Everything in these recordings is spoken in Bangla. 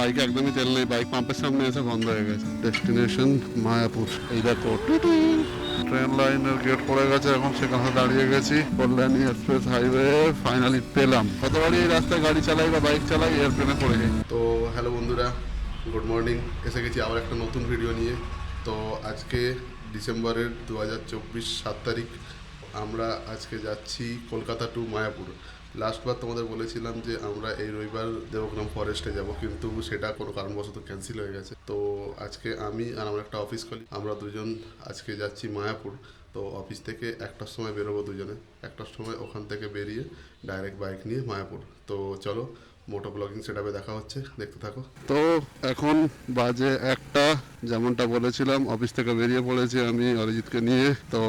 বাইকে একদমই তেল নেই, বাইক পাম্পের সামনে এসে বন্ধ হয়ে গেছে। ডেস্টিনেশন মায়াপুর। এই দেখো ট্রেন লাইনের গেট পড়ে গেছে, এখন সেখানে দাঁড়িয়ে গেছি। কল্যাণী এক্সপ্রেস হাইওয়ে ফাইনালি পেলাম। কতবারই এই রাস্তায় গাড়ি চালাই বা বাইক চালাই, এয়ারপ্লেনে পড়ে যাই। তো হ্যালো বন্ধুরা, গুড মর্নিং। এসে গেছি আবার একটা নতুন ভিডিও নিয়ে। তো আজকে ডিসেম্বরের 2024 7 তারিখ। আমরা আজকে যাচ্ছি কলকাতা টু মায়াপুর। লাস্টবার তোমাদের বলেছিলাম যে আমরা এই রবিবার দেবগ্রাম ফরেস্টে যাব, কিন্তু সেটা কোনো কারণবশত ক্যান্সেল হয়ে গেছে। তো আজকে আমি আর আমার একটা অফিস কলিগ, আমরা দুজন আজকে যাচ্ছি মায়াপুর। তো অফিস থেকে 1টার সময় বেরোবো দুজনে। 1টার সময় ওখান থেকে বেরিয়ে ডাইরেক্ট বাইক নিয়ে মায়াপুর। তো চলো, মোটো ব্লগিং সেটআপে দেখা হচ্ছে, দেখতে থাকো। তো এখন বাজে 1টা, যেমনটা বলেছিলাম অফিস থেকে বেরিয়ে পড়েছি আমি অরিজিৎকে নিয়ে। তো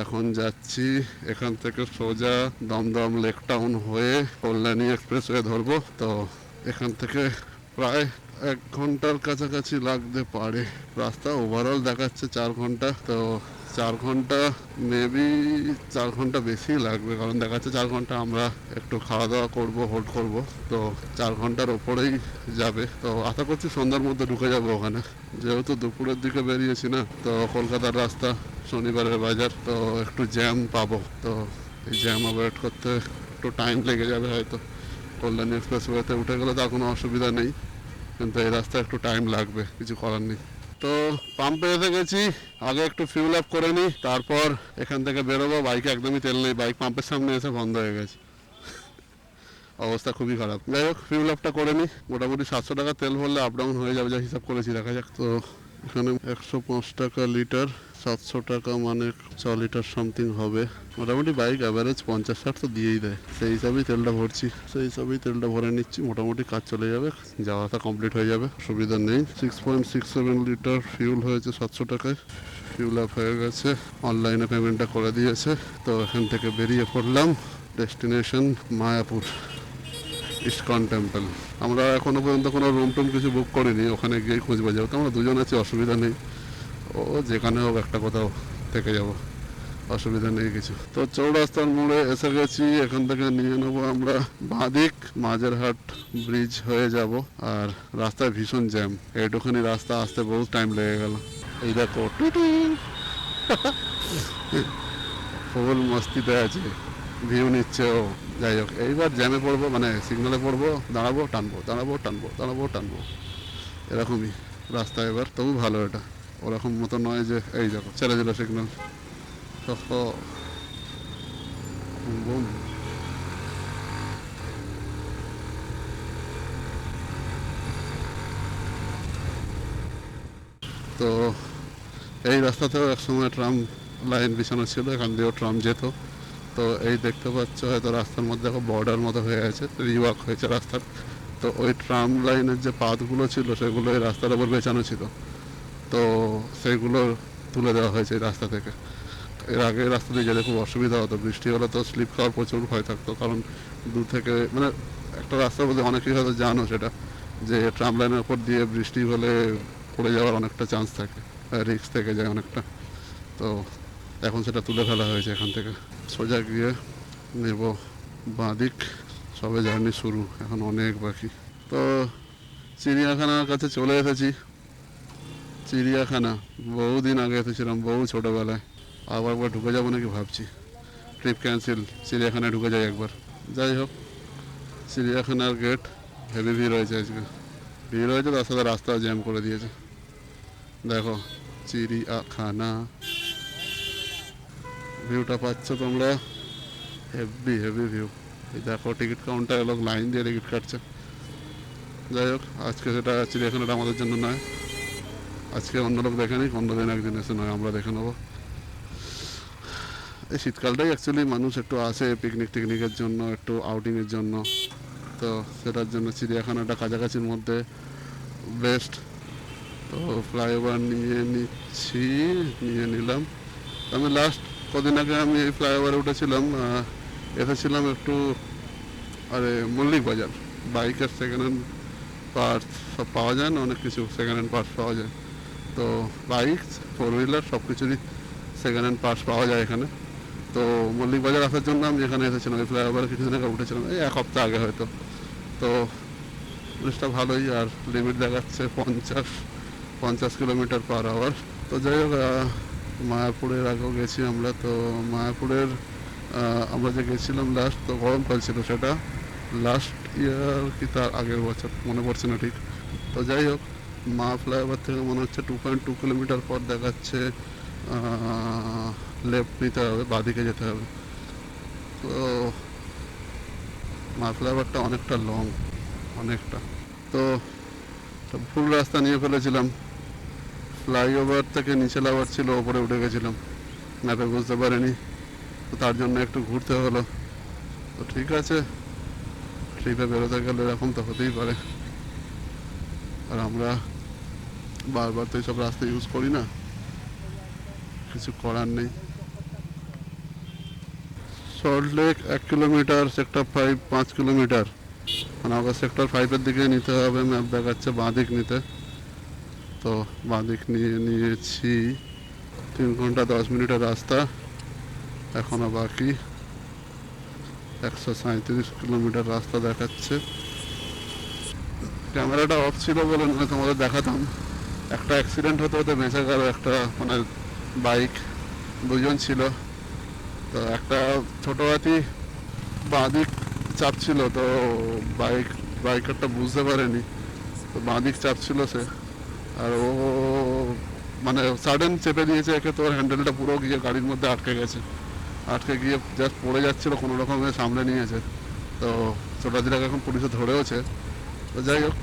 এখন যাচ্ছি এখান থেকে সোজা দমদম লেক টাউন হয়ে কল্যাণী এক্সপ্রেসওয়ে ধরবো। তো এখান থেকে প্রায় 1 ঘন্টার কাছাকাছি লাগতে পারে। রাস্তা ওভারঅল দেখাচ্ছে 4 ঘন্টা। তো 4 ঘন্টা মেবি 4 ঘন্টা বেশি লাগবে, কারণ দেখাচ্ছে 4 ঘন্টা। আমরা একটু খাওয়া দাওয়া করবো, হোল্ড করবো। তো 4 ঘন্টার ওপরেই যাবে। তো আশা করছি সন্ধ্যার মধ্যে ঢুকে যাবো ওখানে, যেহেতু দুপুরের দিকে বেরিয়েছি না। তো কলকাতার রাস্তা, শনিবারের বাজার, তো একটু জ্যাম পাবো। তো এই জ্যাম অ্যাভয়েড করতে একটু টাইম লেগে যাবে হয়তো। কল্যাণী এক্সপ্রেসওয়েতে উঠে গেলে তার কোনো অসুবিধা নেই, কিন্তু এই রাস্তায় একটু টাইম লাগবে, কিছু করার নেই। তো পাম্পে এসে গেছি, আগে একটু ফিউল আপ করে নিই, তারপর এখান থেকে বেরোবো। বাইকে একদমই তেল নেই, বাইক পাম্পের সামনে এসে বন্ধ হয়ে গেছে, অবস্থা খুবই খারাপ। যাই হোক, ফিউল আপটা করে নিই। মোটামুটি 700 টাকা তেল ভরলে আপ ডাউন হয়ে যাবে, যা হিসাব করেছি, দেখা যাক। তো এখানে 105 টাকা লিটার, 700 টাকা মানে 6 লিটার সামথিং হবে। মোটামুটি বাইক অ্যাভারেজ 50-60 তো দিয়েই দেয়, সেই হিসাবেই তেলটা ভরছি, সেই হিসাবেই তেলটা ভরে নিচ্ছি। মোটামুটি কাজ চলে যাবে, যাওয়াটা কমপ্লিট হয়ে যাবে, সুবিধা নেই। 6.67 লিটার ফিউল হয়েছে 700 টাকায়। ফিউল আপ হয়ে গেছে, অনলাইনে পেমেন্টটা করে দিয়েছে। তো এখান থেকে বেরিয়ে পড়লাম। Destination Mayapur ISKCON temple. আমরা এখনো পর্যন্ত কোনো রুম টুম কিছু বুক করিনি, ওখানে গিয়ে খুঁজবো। যেহেতু আমরা দুজন আছি, অসুবিধা নেই। ও যেখানে হোক একটা কোথাও থেকে যাব, অসুবিধা নেই কিছু। তো চৌরাস্তার মোড়ে এসে গেছি, এখান থেকে নিয়ে নেবো আমরা বাঁদিক, মাঝেরহাট ব্রিজ হয়ে যাব। আর রাস্তায় ভীষণ জ্যাম, এইটুখানি রাস্তা আসতে বহুত টাইম লেগে গেল। এই দেখো ফুল মস্তিতে আছে, ভিউ নিচ্ছে ও। যাই হোক, এইবার জ্যামে পড়বো, মানে সিগনালে পড়বো, দাঁড়াবো টানবো, দাঁড়াবো টানবো, দাঁড়াবো টানবো, এরকমই রাস্তা এবার। তবু ভালো, এটা ওরকম মতো নয় যে এই দেখো ছেড়ে দিল সিগন্যাল। বুম। তো এই রাস্তাতেও একসময় ট্রাম লাইন বিছানো ছিল, এখান দিয়েও ট্রাম যেত। তো এই দেখতে পাচ্ছ হয়তো রাস্তার মধ্যে এখন বর্ডার মতো হয়ে আছে, রিওয়ার্ক হয়েছে রাস্তার। তো ওই ট্রাম লাইনের যে পাতগুলো ছিল সেগুলো এই রাস্তার উপর বেছানো ছিল, তো সেইগুলো তুলে দেওয়া হয়েছে এই রাস্তা থেকে। এর আগে রাস্তা দিয়ে যেতে খুব অসুবিধা হতো, বৃষ্টি হলে তো স্লিপ খাওয়ার প্রচুর ভয় থাকতো। কারণ দূর থেকে, মানে একটা রাস্তার মধ্যে অনেকেই হয়তো জানো সেটা, যে ট্রাম লাইনের উপর দিয়ে বৃষ্টি হলে পড়ে যাওয়ার অনেকটা চান্স থাকে, রিস্ক থেকে যায় অনেকটা। তো এখন সেটা তুলে ফেলা হয়েছে। এখান থেকে সোজা গিয়ে নেব বাঁদিক। সবে জার্নি শুরু, এখন অনেক বাকি। তো চিড়িয়াখানার কাছে চলে এসেছি। চিড়িয়াখানা বহুদিন আগে এসেছিলাম, বহু ছোটোবেলায়। আবার একবার ঢুকে যাবো নাকি ভাবছি, ট্রিপ ক্যান্সেল, চিড়িয়াখানায় ঢুকে যাই একবার। যাই হোক, চিড়িয়াখানার গেট হেভি ভিড় হয়েছে আজকে। ভিড় হয়েছে, তার সাথে রাস্তাও জ্যাম করে দিয়েছে। দেখো চিড়িয়াখানা, ভিউটা পাচ্ছ তোমরা, হেভি হেভি ভিউ। এই দেখো টিকিট কাউন্টার, লোক লাইন দিয়ে টিকিট কাটছে। যাই হোক, আজকে সেটা চিড়িয়াখানাটা আমাদের জন্য নয়, আজকে অন্য লোক দেখে নিক, অন্যদিন একদিন এসে নয় আমরা দেখে নেবো। এই শীতকালটাই অ্যাকচুয়ালি মানুষ একটু আসে পিকনিক টিকনিকের জন্য, একটু আউটিংয়ের জন্য। তো সেটার জন্য চিড়িয়াখানাটা কাছাকাছির মধ্যে বেস্ট। তো ফ্লাইওভার নিয়ে নিলাম। আমি লাস্ট কদিন আগে আমি এই ফ্লাইওভারে উঠেছিলাম, এসেছিলাম একটু, আরে মল্লিক বাজার। বাইকের সেকেন্ড হ্যান্ড পার্টস সব পাওয়া যায় না, অনেক কিছু সেকেন্ড হ্যান্ড পার্টস পাওয়া যায়। তো বাইক, ফোর হুইলার সব কিছুরই সেকেন্ড হ্যান্ড পার্টস পাওয়া যায় এখানে। তো মল্লিক বাজার আসার জন্য আমি এখানে এসেছিলাম, এই ফ্লাইওভারে কিছুদিন আগে উঠেছিলাম, এই 1 সপ্তাহ আগে হয়তো। তো ব্রিজটা ভালোই, আর লিমিট দেখাচ্ছে 50 কিলোমিটার পার আওয়ার। তো যাই হোক, মায়াপুরের আগেও গেছি আমরা। তো মায়াপুরের আমরা যে গেছিলাম লাস্ট, তো গরমকাল ছিল সেটা, লাস্ট ইয়ার কি তার আগের বছর মনে পড়ছে না ঠিক। তো যাই হোক, মা ফ্লাইওভার থেকে মনে হচ্ছে 2.2 কিলোমিটার পর দেখাচ্ছে লেফট নিতে হবে, বাঁদিকে যেতে হবে। তো মা ফ্লাইওভারটা অনেকটা লং, অনেকটা। তো ফুল রাস্তা নিয়ে ফেলেছিলাম, ফ্লাইওভার থেকে নিচে নামার ছিল, ওপরে উঠে গেছিলাম, ম্যাপে বুঝতে পারিনি। তো তার জন্য একটু ঘুরতে হলো। তো ঠিক আছে, ট্রিপে বেরোতে গেলে এরকম তো হতেই পারে। আর আমরা বারবার তো এইসব রাস্তা ইউজ করি না, কিছু করার নেই। Salt lake 1 kilometre, sector 5 5 kilometre. মানে আমাকে সেক্টর 5-এর দিকে নিতে হবে, ম্যাপ দেখাচ্ছে বাঁদিক নিতে। তো বাঁদিক নিয়েছি। 3 ঘন্টা 10 মিনিটের রাস্তা এখনো বাকি। 137 কিলোমিটার রাস্তা দেখাচ্ছে। ক্যামেরাটা অফ ছিল বলে নয় তোমাদের দেখাতাম। একটা অ্যাক্সিডেন্ট হতে হতে বেঁচে গেল একটা, মানে বাইক, দুজন ছিল। তো একটা ছোটো হাতি বাঁদিক চাপছিল, তো বাইকারটা বুঝতে পারেনি, তো বাঁদিক চাপছিল সে। আর ও মানে সাডেন চেপে দিয়েছে একে, তো ওর হ্যান্ডেলটা পুরো গিয়ে গাড়ির মধ্যে আটকে গেছে। আটকে গিয়ে জাস্ট পড়ে যাচ্ছিল, কোনো রকমে সামলে নিয়েছে। তো ছোটাদিটাকে এখন পুলিশে ধরেওছে। তো যাই হোক,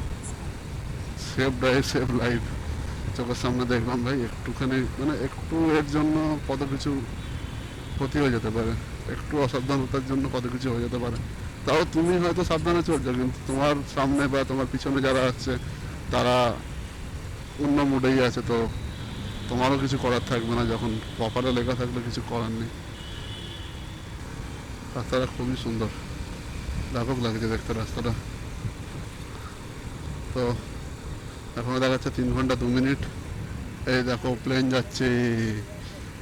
সেফ ড্রাইভ সেফ লাইফ। চোখের সামনে দেখলাম ভাই, একটুখানি মানে একটু এর জন্য কত কিছু ক্ষতি হয়ে যেতে পারে, একটু অসাবধানতার জন্য কত কিছু হয়ে যেতে পারে। তাও তুমি হয়তো সাবধানে চলছো, কিন্তু তোমার সামনে বা তোমার পিছনে যারা আছে তারা অন্য মুডেই আছে। তো তোমারও কিছু করার থাকবে না, যখন কপালে লেখা থাকলে কিছু করার নেই। রাস্তাটা খুবই সুন্দর, ব্যাপক লাগছে দেখতে রাস্তাটা। তো এখনো দেখাচ্ছে 3 ঘন্টা 2 মিনিট। এই দেখো প্লেন যাচ্ছে,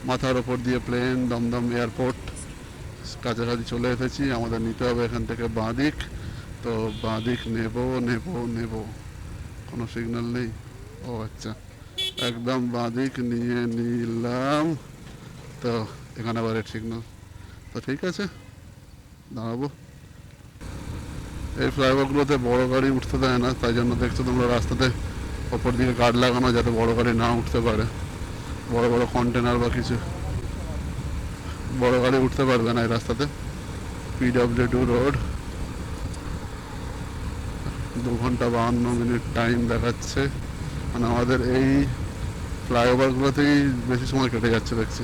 মাথার ওপর দিয়ে প্লেন, দমদম এয়ারপোর্ট কাছাকাছি চলে এসেছি। আমাদের নিতে হবে এখান থেকে বাঁদিক। তো বাঁদিক নেব, কোনো সিগন্যাল নেই। ও আচ্ছা, একদম বাঁদিক নিয়ে নিলাম। তো এখানে আবার রেড সিগন্যাল। তো ঠিক আছে, দাঁড়াবো। এই ফ্লাইওভারগুলোতে বড় গাড়ি উঠতে দেয় না, তাই জন্য দেখছো তোমরা রাস্তাতে ওপর দিকে গার্ড লাগানো, যাতে বড় গাড়ি না উঠতে পারে। বড় বড় কন্টেনার বা কিছু বড় গাড়ি উঠতে পারবে না এই রাস্তাতে। PW2 road. 2 ঘন্টা 52 মিনিট টাইম দেখাচ্ছে। মানে আমাদের এই ফ্লাইওভারগুলোতেই বেশি সময় কেটে যাচ্ছে দেখছি,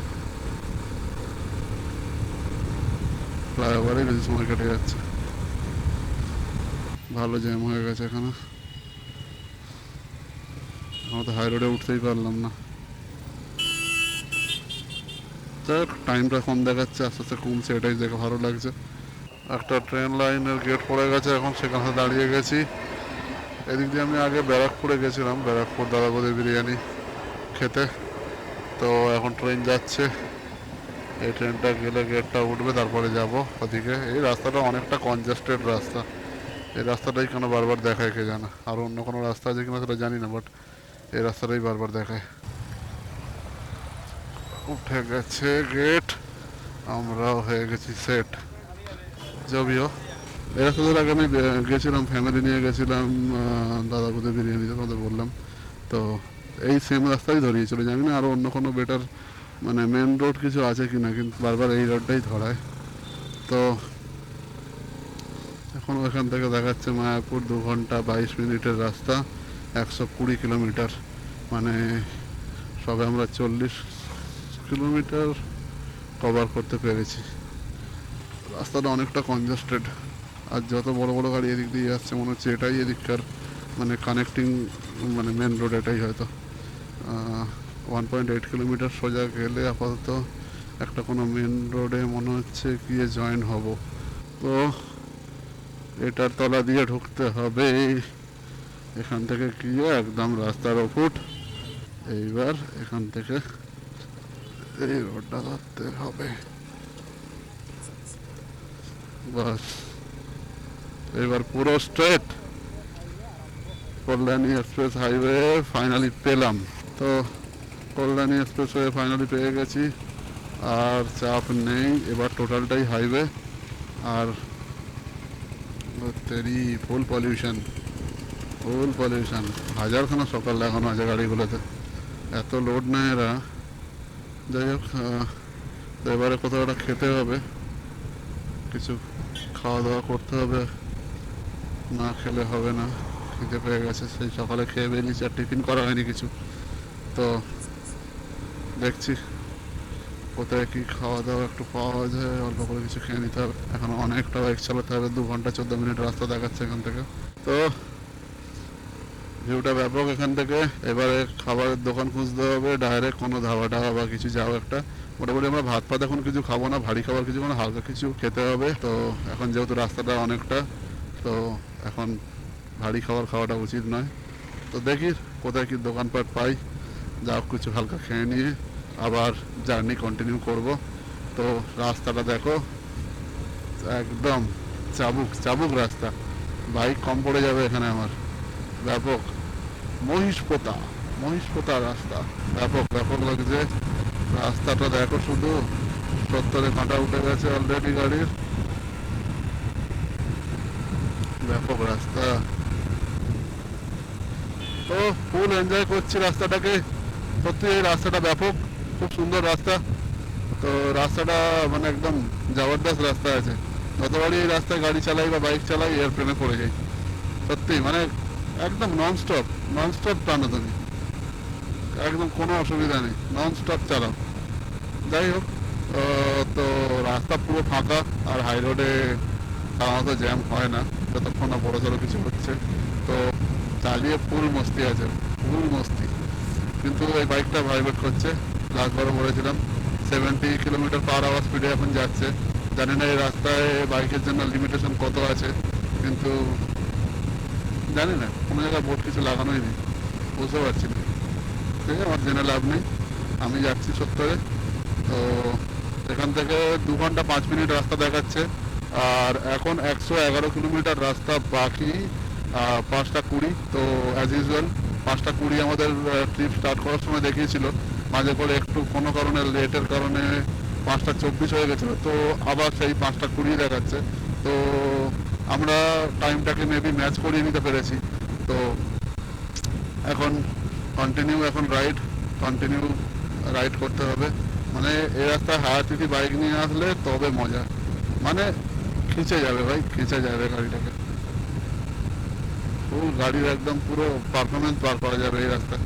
ফ্লাইওভারেই বেশি সময় কেটে যাচ্ছে। ভালো জ্যাম হয়ে গেছে এখানে, আমরা তো হাই রোডে উঠতেই পারলাম না। যাক, টাইমটা কম দেখাচ্ছে, আস্তে আস্তে কমছে, এটাই দেখে ভালো লাগছে। একটা ট্রেন লাইনের গেট পড়ে গেছে এখন, সেখানে দাঁড়িয়ে গেছি। এদিক দিয়ে আমি আগে ব্যারাকপুরে গেছিলাম, ব্যারাকপুর দাদাবদের বিরিয়ানি খেতে। তো এখন ট্রেন যাচ্ছে, এই ট্রেনটা গেলে গেটটা উঠবে, তারপরে যাব ওদিকে। এই রাস্তাটা অনেকটা কনজেস্টেড রাস্তা, এই রাস্তাটাই কেন বারবার দেখায় কে জানে। আর অন্য কোনো রাস্তা আছে কিনা সেটা জানি না, বাট এই রাস্তাটাই বারবার দেখায়। উঠে গেছে গেট, আমরাও হয়ে গেছি সেট। যদিও এই রাস্তা ধরে আগে আমি গেছিলাম, ফ্যামিলি নিয়ে গেছিলাম দাদাবুদের বিরিয়ানিতে, তোমাদের বললাম। তো এই সেম রাস্তাই ধরিয়েছিল, জানি না আরও অন্য কোনো বেটার মানে মেন রোড কিছু আছে কিনা, কিন্তু বারবার এই রোডটাই ধরায়। তো এখন ওখান থেকে দেখাচ্ছে মায়াপুর 2 ঘন্টা 22 মিনিটের রাস্তা, 120 কিলোমিটার। মানে সবে আমরা 40 কিলোমিটার কভার করতে পেরেছি। রাস্তাটা অনেকটা কনজেস্টেড, আর যত বড় বড় গাড়ি এদিক দিয়ে আসছে মনে হচ্ছে এটাই এদিককার মানে কানেক্টিং, মানে মেন রোড এটাই হয়তো। 1.8 কিলোমিটার সোজা গেলে আপাতত একটা কোনো মেন রোডে মনে হচ্ছে গিয়ে জয়েন হব। তো এটার তলা দিয়ে ঢুকতে হবে, এখান থেকে গিয়ে একদম রাস্তার ওপর। এইবার এখান থেকে এই রোডটা ধরতে হবে, বাস এবার পুরো straight. Kalyani express highway finally পেলাম। তো কল্যাণী এক্সপ্রেসওয়ে ফাইনালি পেয়ে গেছি, আর চাপ নেই। এবার টোটালটাই হাইওয়ে, আর তেরি ফুল পলিউশন, ফুল পলিউশন। হাজারখানা সকাল দেখানো আছে গাড়িগুলোতে, এত লোড নেয় এরা। যাই হোক, তো এবারে কোথাও একটা খেতে হবে, কিছু খাওয়া দাওয়া করতে হবে, না খেলে হবে না। খিদে পেয়ে গেছে, সেই সকালে খেয়ে বেরিয়েছি, আর টিফিন করা হয়নি কিছু। তো দেখছি কোথায় কি খাওয়া দাওয়া একটু পাওয়া যায়, অল্প করে কিছু খেয়ে নিতে হবে। এখন অনেকটা বাইক চালাতে হবে, 2 ঘন্টা 14 মিনিট রাস্তা দেখাচ্ছে এখান থেকে। তো ভিউটা ব্যাপক এখান থেকে। এবারে খাবারের দোকান খুঁজতে হবে, ডাইরেক্ট কোনো ধাবা টাবা বা কিছু যাও একটা। মোটামুটি আমরা ভাত ফাত এখন কিছু খাবো না, ভারী খাবার কিছু, মানে হালকা কিছু খেতে হবে। তো এখন যেহেতু রাস্তাটা অনেকটা, তো এখন ভারী খাবার খাওয়াটা উচিত নয়। তো দেখি কোথায় কি দোকানপাট পাই, যা হোক কিছু হালকা খেয়ে নিয়ে আবার জার্নি কন্টিনিউ করব। তো রাস্তাটা দেখো, একদম চাবুক চাবুক রাস্তা, বাইক কম পড়ে যাবে এখানে আমার। ব্যাপক মহিষপোতা, মহিষপোতা রাস্তা, ব্যাপক ব্যাপক লাগছে। রাস্তাটা দেখো শুধু, 70-এ কাঁটা উঠে গেছে অলরেডি গাড়ির। ব্যাপক রাস্তা, তো ফুল এনজয় করছি রাস্তাটাকে। সত্যি এই রাস্তাটা ব্যাপক, খুব সুন্দর রাস্তা। তো রাস্তাটা মানে একদম জবরদস্ত রাস্তা আছে। যতবারই এই রাস্তায় গাড়ি চালাই বা বাইক চালাই, এয়ারপ্লেনে পড়ে যাই। সত্যি মানে একদম ননস্টপ, ননস্টপ টানো তুমি, একদম কোনো অসুবিধা নেই, ননস্টপ চালাও। যাই হোক, তো রাস্তা পুরো ফাঁকা, আর হাই রোডে সাধারণত জ্যাম হয় না যতক্ষণ না বড় সড়ো কিছু হচ্ছে। তো চালিয়ে ফুল মস্তি আছে, ফুল মস্তি। কিন্তু এই বাইকটা ভাইব্রেট করছে। লাস্টবারও বলেছিলাম 70 কিলোমিটার পার আওয়ার স্পিডে এখন যাচ্ছে। জানি না এই রাস্তায় বাইকের জন্য লিমিটেশন কত আছে, কিন্তু জানি না, কোনো জায়গায় বোর্ড কিছু লাগানোই নেই, বুঝতে পারছি না। ঠিক আছে, আমার জেনে লাভ নেই, আমি যাচ্ছি 70-এ। তো এখান থেকে 2 ঘন্টা 5 মিনিট রাস্তা দেখাচ্ছে, আর এখন 111 কিলোমিটার রাস্তা বাকি। 5টা 20। তো অ্যাজ ইউজুয়াল 5টা 20 আমাদের ট্রিপ স্টার্ট করার সময় দেখিয়েছিল, মাঝে করে একটু কোনো কারণে লেটের কারণে 5টা 24 হয়ে গেছিলো, তো আবার সেই 5টা 20 দেখাচ্ছে। তো আমরা টাইমটাকে মেবি ম্যাচ করিয়ে নিতে পেরেছি। তো এখন কন্টিনিউ, এখন কন্টিনিউ রাইড করতে হবে। মানে এই রাস্তায় হায়ার সিটি বাইক নিয়ে আসলে তবে মজা, মানে খিঁচে যাবে ভাই, খিঁচে যাবে গাড়িটাকে। ফুল গাড়ির একদম পুরো পারফরমেন্স বার করা যাবে এই রাস্তায়।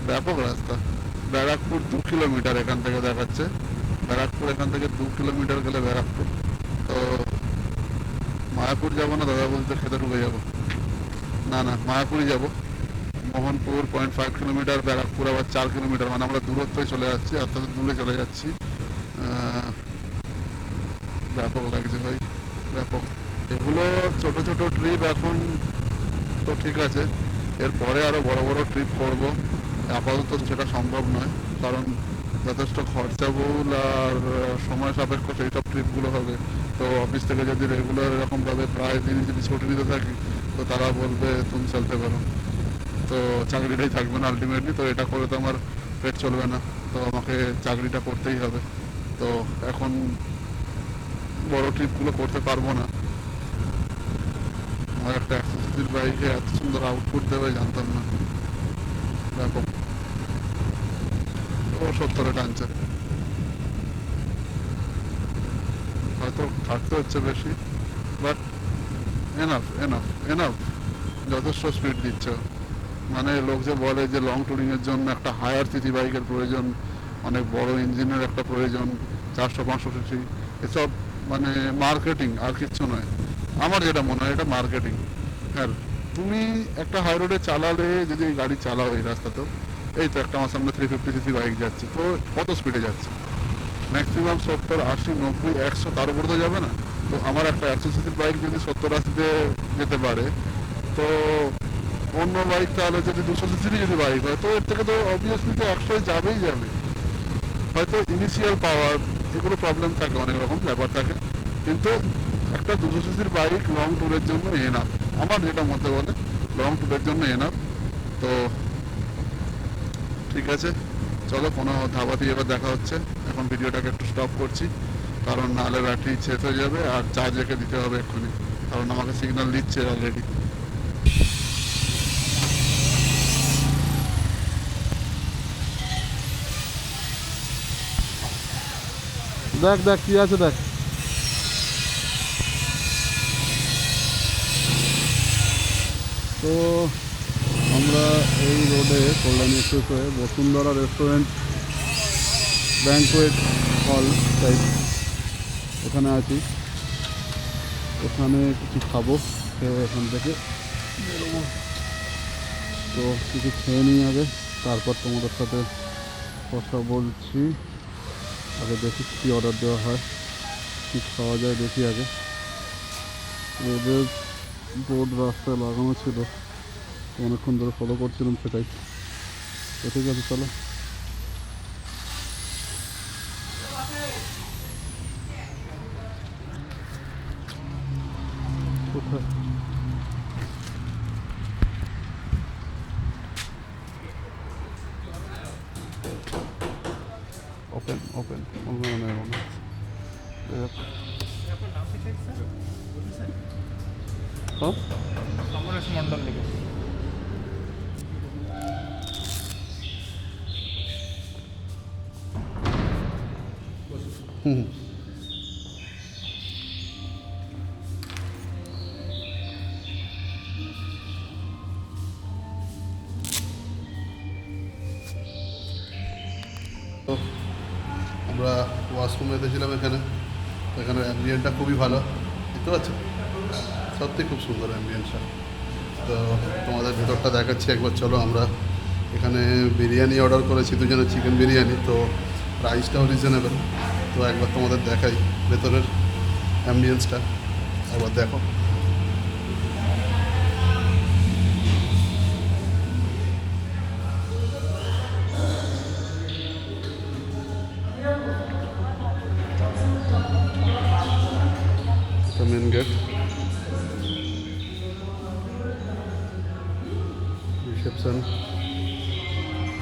ব্যাপক রাস্তা। ব্যারাকপুর 2 কিলোমিটার এখান থেকে দেখাচ্ছে। ব্যারাকপুর এখান থেকে 2 কিলোমিটার গেলে ব্যারাকপুর। তো মায়াপুর যাবো না দাদা বলতে, খেতে ঢুকে যাবো। না না, মায়াপুরই যাবো। মোহনপুর 0.5 কিলোমিটার, ব্যারাকপুর আবার 4 কিলোমিটার, মানে আমরা দূরত্বে চলে যাচ্ছি, অর্থাৎ দূরে চলে যাচ্ছি। ব্যাপক লাগছে ভাই, ব্যাপক। এগুলো ছোট ছোট ট্রিপ এখন, তো ঠিক আছে, এরপরে আরো বড় বড় ট্রিপ করব। আপাতত সেটা সম্ভব নয়, কারণ যথেষ্ট খরচাবহুল আর সময় সাপেক্ষ সেই সব ট্রিপগুলো হবে। তো অফিস থেকে যদি রেগুলার এরকমভাবে প্রায় দিন যদি ছুটি নিতে থাকি, তো তারা বলবে তুমি চলতে পারো, তো চাকরিটাই থাকবে না আলটিমেটলি। তো এটা করে তো আমার পেট চলবে না, তো আমাকে চাকরিটা করতেই হবে। তো এখন বড় ট্রিপগুলো করতে পারবো না। আর একটা 100 বাইকে এত সুন্দর আউটপুট দেবে জানতাম না, ব্যাপক। ও 70-এ টানছে, হয়তো থাকতে হচ্ছে বেশি, বাট এনাফ এনাফ এনাফ, যথেষ্ট স্পিড দিচ্ছে। মানে লোক যে বলে যে লং ট্যুরিংয়ের জন্য একটা হায়ার সিটি বাইকের প্রয়োজন, অনেক বড় ইঞ্জিনের একটা প্রয়োজন, 400-500 সিসি, এসব মানে মার্কেটিং, আর কিচ্ছু নয়। আমার যেটা মনে হয় এটা মার্কেটিং। হ্যাঁ, তুমি একটা হাই রোডে চালালে, যদি এই গাড়ি চালাও এই রাস্তাতেও, এই তো একটা আমার সামনে 350 সিসি বাইক যাচ্ছে, তো কত স্পিডে যাচ্ছে? ম্যাক্সিমাম 70, 80, 90, 100, তার উপর তো যাবে না। তো আমার একটা 100 সিসির বাইক যদি 70-80-তে যেতে পারে, তো অন্য বাইক তাহলে যদি 200 সিসিরই যদি বাইক হয়, তো এর থেকে তো অবভিয়াসলি তো 100 যাবেই যাবে। হয়তো ইনিশিয়াল পাওয়ার এগুলো প্রবলেম থাকে, অনেক রকম ব্যাপার থাকে, কিন্তু একটা 200 সিসির বাইক লং ট্যুরের জন্য এনাফ, আমার যেটা মতে বলে লং ট্যুরের জন্য এনাফ। তো ঠিক আছে, চলো কোনো ধাবা দিয়ে এবার দেখা হচ্ছে। এখন ভিডিওটাকে একটু স্টপ করছি, কারণ নাহলে ব্যাটারি শেষ হয়ে যাবে আর চার্জ রেখে দিতে হবে এক্ষুনি, কারণ আমাকে সিগন্যাল দিচ্ছে অলরেডি। দেখ দেখ কি আছে দেখ। তো আমরা এই রোডে Kalyani expressway Bashundhara restaurant banquet hall type ওখানে আছি। ওখানে কিছু খাবো, খেয়ে এখান থেকে বেরোবো। তো কিছু খেয়ে নিই আগে, তারপর তোমাদের সাথে কথা বলছি। আগে দেখি কী অর্ডার দেওয়া হয়, কী খাওয়া যায় দেখি আগে। এদের বোর্ড রাস্তায় লাগানো ছিল, অনেকক্ষণ ধরে ফলো করছিলাম সেটাই। তো ঠিক আছে চলো। কোথায় ওপেন ওপেন সমরেশ মন্ডল লিখে। হুম তো আমরা ওয়াশরুমে এসেছিলাম এখানে। এখানে অ্যাম্বিয়েন্টটা খুবই ভালো, দেখতে পাচ্ছ, সত্যি খুব সুন্দর অ্যাম্বিয়েন্টটা। তো তোমাদের ভেতরটা দেখাচ্ছি একবার, চলো। আমরা এখানে বিরিয়ানি অর্ডার করেছি, দুজনের চিকেন বিরিয়ানি। তো প্রাইসটাও রিজনেবল। তো একবার তোমাদের দেখাই ভেতরের অ্যাম্বিয়েন্সটা, একবার দেখো। মেন গেট, রিসেপশন,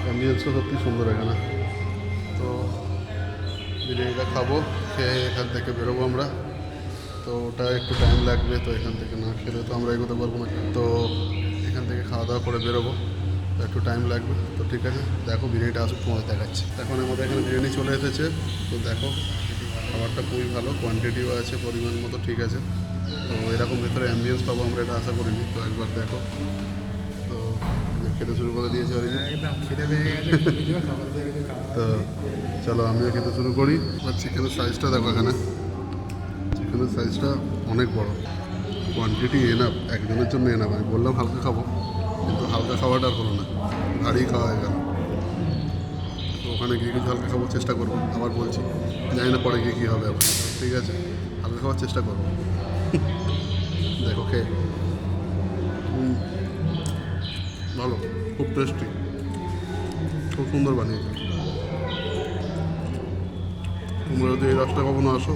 অ্যাম্বিয়েন্সও সত্যি সুন্দর এখানে। তো বিরিয়ানিটা খাবো, খেয়ে এখান থেকে বেরোবো আমরা। তো ওটা একটু টাইম লাগবে, তো এখান থেকে না খেলে তো আমরা এগোতে পারবো না। তো এখান থেকে খাওয়া দাওয়া করে বেরোবো, তো একটু টাইম লাগবে। তো ঠিক আছে, দেখো বিরিয়ানিটা আসুক, তোমাদের দেখাচ্ছি। এখন আমাদের এখানে বিরিয়ানি চলে এসেছে। তো দেখো খাবারটা খুবই ভালো, কোয়ান্টিটিও আছে পরিমাণ মতো, ঠিক আছে। তো এরকম ভেতরে অ্যাম্বিয়েন্স পাবো আমরা এটা আশা করিনি। তো একবার দেখো। তো খেতে শুরু করে দিয়েছে অলরেডি। একদম খিদে পেয়ে গেছে, সকাল থেকে কিছু খাওয়া তো চলো আমিও খেতে শুরু করি। এবার চিকেনের সাইজটা দেখো, এখানে চিকেনের সাইজটা অনেক বড়, কোয়ান্টিটি এনাফ, একজনের জন্য এনাফ। আমি বললাম হালকা খাবো, কিন্তু হালকা খাওয়াটা আর হলো না, ভারী খাওয়া হয়ে গেল। তো ওখানে গিয়ে কিছু হালকা খাবার চেষ্টা করবো, আবার বলছি, জানি না পরে গিয়ে কী হবে আবার। ঠিক আছে, হালকা খাওয়ার চেষ্টা করবো। দেখো খেয়ে ভালো, খুব টেস্টি, খুব সুন্দর বানিয়েছে। তোমরা যদি এই রাস্তায় কখনো আসো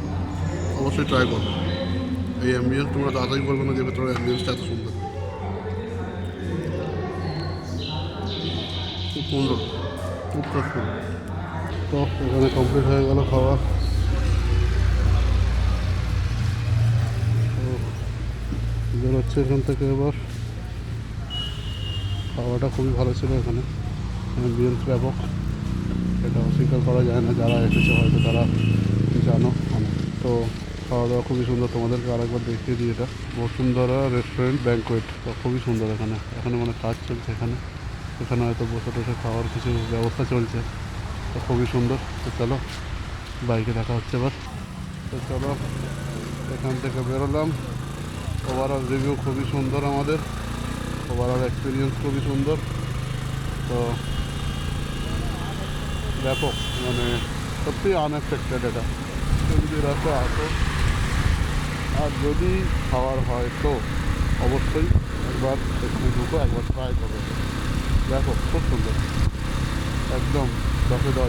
অবশ্যই ট্রাই করো। এই অ্যাম্বিয়েন্স তোমরা তাড়াতাড়ি বলবো না যে ভেতরে অ্যাম্বিয়েন্সটা এত সুন্দর, খুব সুন্দর, খুব টেস্টি। তো এখানে কমপ্লিট হয়ে গেল খাওয়া। তো বেরোচ্ছে এখান থেকে এবার। খাওয়াটা খুবই ভালো ছিল এখানে, অ্যাম্বিয়েন্স ব্যাপক, এটা অস্বীকার করা যায় না। যারা এসেছে হয়তো তারা জানো অনেক। তো খাওয়া দাওয়া খুবই সুন্দর, তোমাদেরকে আরেকবার দেখিয়ে দিই। এটা বসুন্ধরা রেস্টুরেন্ট ব্যাংকোয়েট, তো খুবই সুন্দর। এখানে এখানে মানে কাজ চলছে, এখানে এখানে হয়তো বসে টসে খাওয়ার কিছু ব্যবস্থা চলছে। তো খুবই সুন্দর। তো চলো বাইকে দেখা হচ্ছে এবার। তো চলো এখান থেকে বেরোলাম। ওভারঅল রিভিউ খুবই সুন্দর, আমাদের ওভারঅল এক্সপিরিয়েন্স খুবই সুন্দর। তো ব্যাপক, মানে সত্যি আনএক্সপেক্টেড এটা। যদি রাস্তায় আসো আর যদি খাওয়ার হয় তো অবশ্যই একবার এখানে ঢুকো, একবার ট্রাই করো। ব্যাপক, খুব সুন্দর, একদম 10-এ 10।